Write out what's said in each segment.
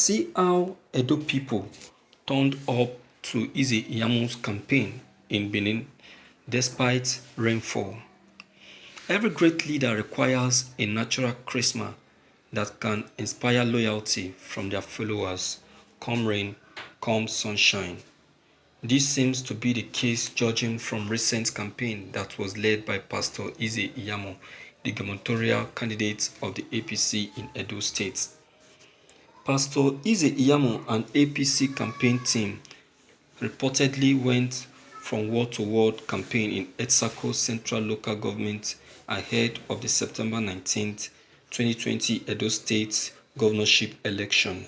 See how Edo people turned up to Eze Iyamu's campaign in Benin despite rainfall. Every great leader requires a natural charisma that can inspire loyalty from their followers, come rain, come sunshine. This seems to be the case judging from recent campaign that was led by Pastor Eze Iyamu, the gubernatorial candidate of the APC in Edo State. Pastor Eze Iyamu and APC campaign team reportedly went from ward to ward campaign in Etsako Central Local Government ahead of the September 19, 2020 Edo State governorship election.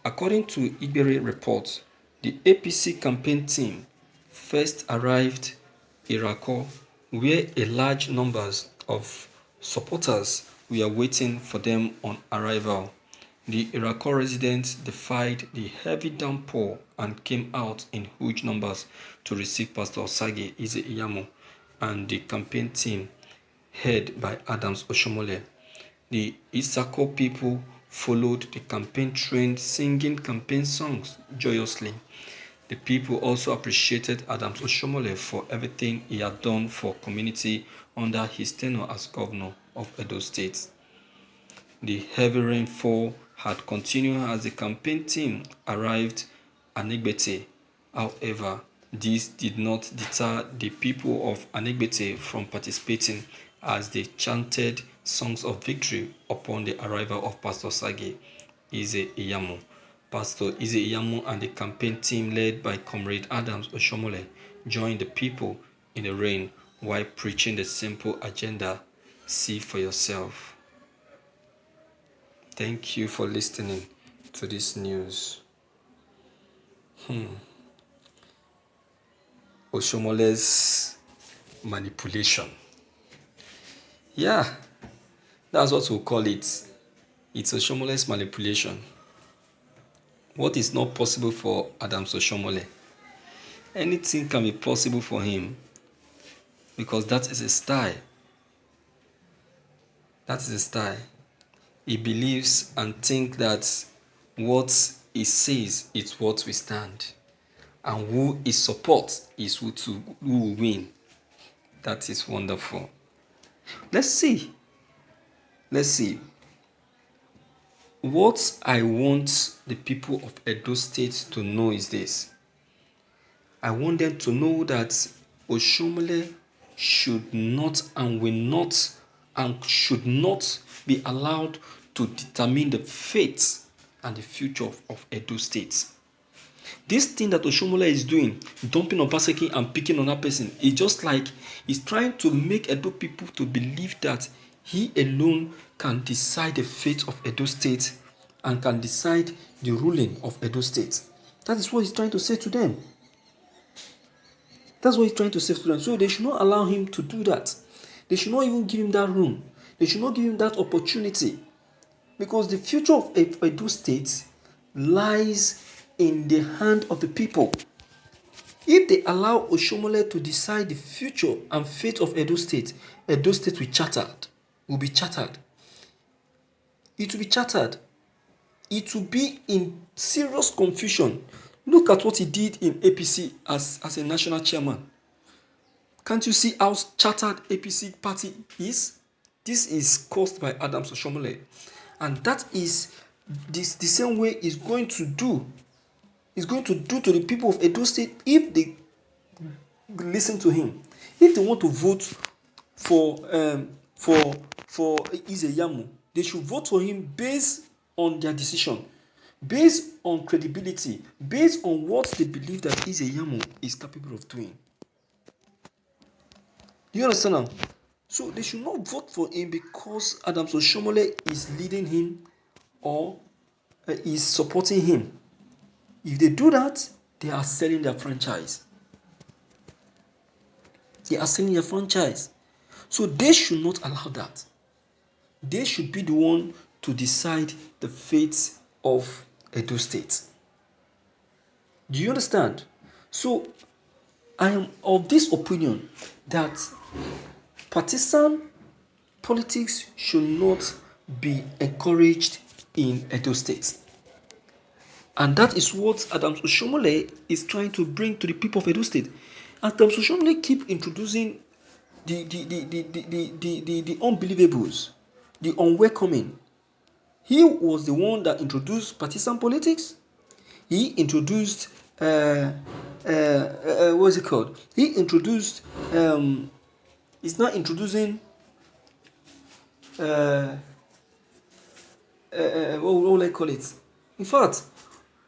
According to Iberi report, the APC campaign team first arrived Irako, where a large numbers of supporters were waiting for them on arrival. The Irako residents defied the heavy downpour and came out in huge numbers to receive Pastor Osage Eze Iyamu and the campaign team headed by Adams Oshomole. The Isako people followed the campaign train singing campaign songs joyously. The people also appreciated Adams Oshomole for everything he had done for community under his tenure as governor of Edo State. The heavy rainfall had continued as the campaign team arrived at Anegbete. However, this did not deter the people of Anegbete from participating as they chanted songs of victory upon the arrival of Pastor Sage Eze Iyamu. Pastor Eze Iyamu and the campaign team led by Comrade Adams Oshomole joined the people in the rain while preaching the simple agenda, see for yourself. Thank you for listening to this news. Oshomole's manipulation. Yeah, that's what we'll call it. It's Oshomole's manipulation. What is not possible for Adams Oshomole? Anything can be possible for him because that is his style. That is his style. He believes and thinks that what he says is what we stand. And who he supports is who will win. That is wonderful. Let's see. What I want the people of Edo State to know is this. I want them to know that Oshomole should not and will not and should not be allowed to determine the fate and the future of Edo State. This thing that Oshomole is doing, dumping on Obaseki and picking on that person, is just like he's trying to make Edo people to believe that he alone can decide the fate of Edo State and can decide the ruling of Edo State. That is what he's trying to say to them. That's what he's trying to say to them. So they should not allow him to do that. They should not even give him that room. They should not give him that opportunity. Because the future of Edo State lies in the hand of the people. If they allow Oshomole to decide the future and fate of Edo State will be chattered. It will be chattered. It will be in serious confusion. Look at what he did in APC as a national chairman. Can't you see how chattered APC party is? This is caused by Adams Oshomole. And that is the same way he's going to do. He's going to do to the people of Edo State if they listen to him. If they want to vote for Eze Iyamu, they should vote for him based on their decision, based on credibility, based on what they believe that Eze Iyamu is capable of doing. Do you understand now? So they should not vote for him because Adams Oshomole is leading him or is supporting him. If they do that, they are selling their franchise. So they should not allow that. They should be the one to decide the fate of Edo State. Do you understand? So I am of this opinion that partisan politics should not be encouraged in Edo State. And that is what Adams Oshomole is trying to bring to the people of Edo State. Adams Oshomole keep introducing the unbelievables, the unwelcoming. He was the one that introduced partisan politics. He introduced what's it called? He introduced he's not introducing what will I call it? In fact,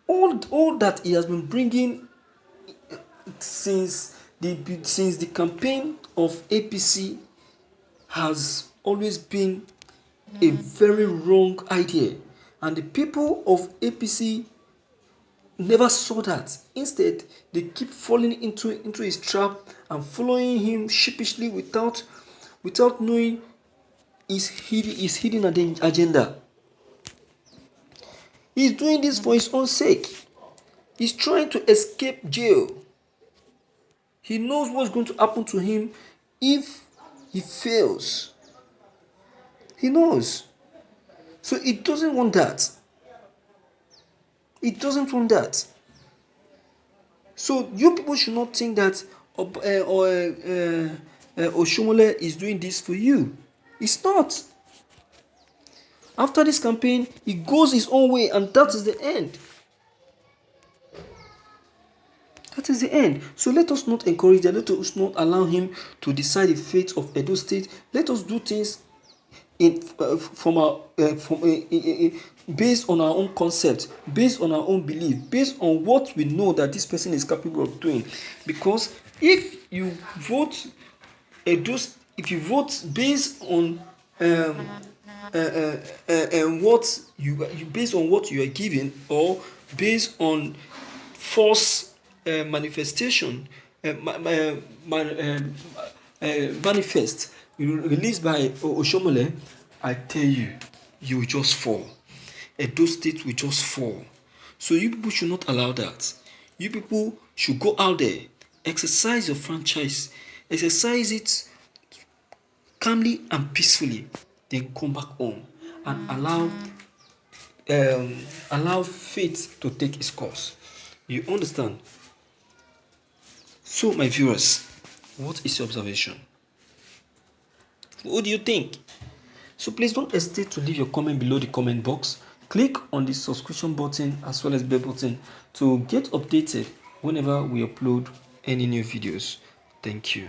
all that he has been bringing since the campaign of APC has always been a very wrong idea, and the people of APC never saw that. Instead, they keep falling into his trap and following him sheepishly without knowing his hidden agenda. He's doing this for his own sake. He's trying to escape jail. He knows what's going to happen to him if he fails. He knows. So he doesn't want that. He doesn't want that. So you people should not think that Oshomole is doing this for you. It's not. After this campaign, he goes his own way, and that is the end. That is the end. So let us not encourage that. Let us not allow him to decide the fate of Edo State. Let us do things based on our own concept, based on our own belief, based on what we know that this person is capable of doing. Because if you vote if you vote based on based on what you are given, or based on false manifestation, manifest released by Oshomole, I tell you, you will just fall. Edo State will just fall. So you people should not allow that. You people should go out there, exercise your franchise, exercise it calmly and peacefully, then come back home and allow fate to take its course. You understand? So my viewers, what is your observation? What do you think? So please don't hesitate to leave your comment below the comment box. Click on the subscription button as well as bell button to get updated whenever we upload any new videos. Thank you.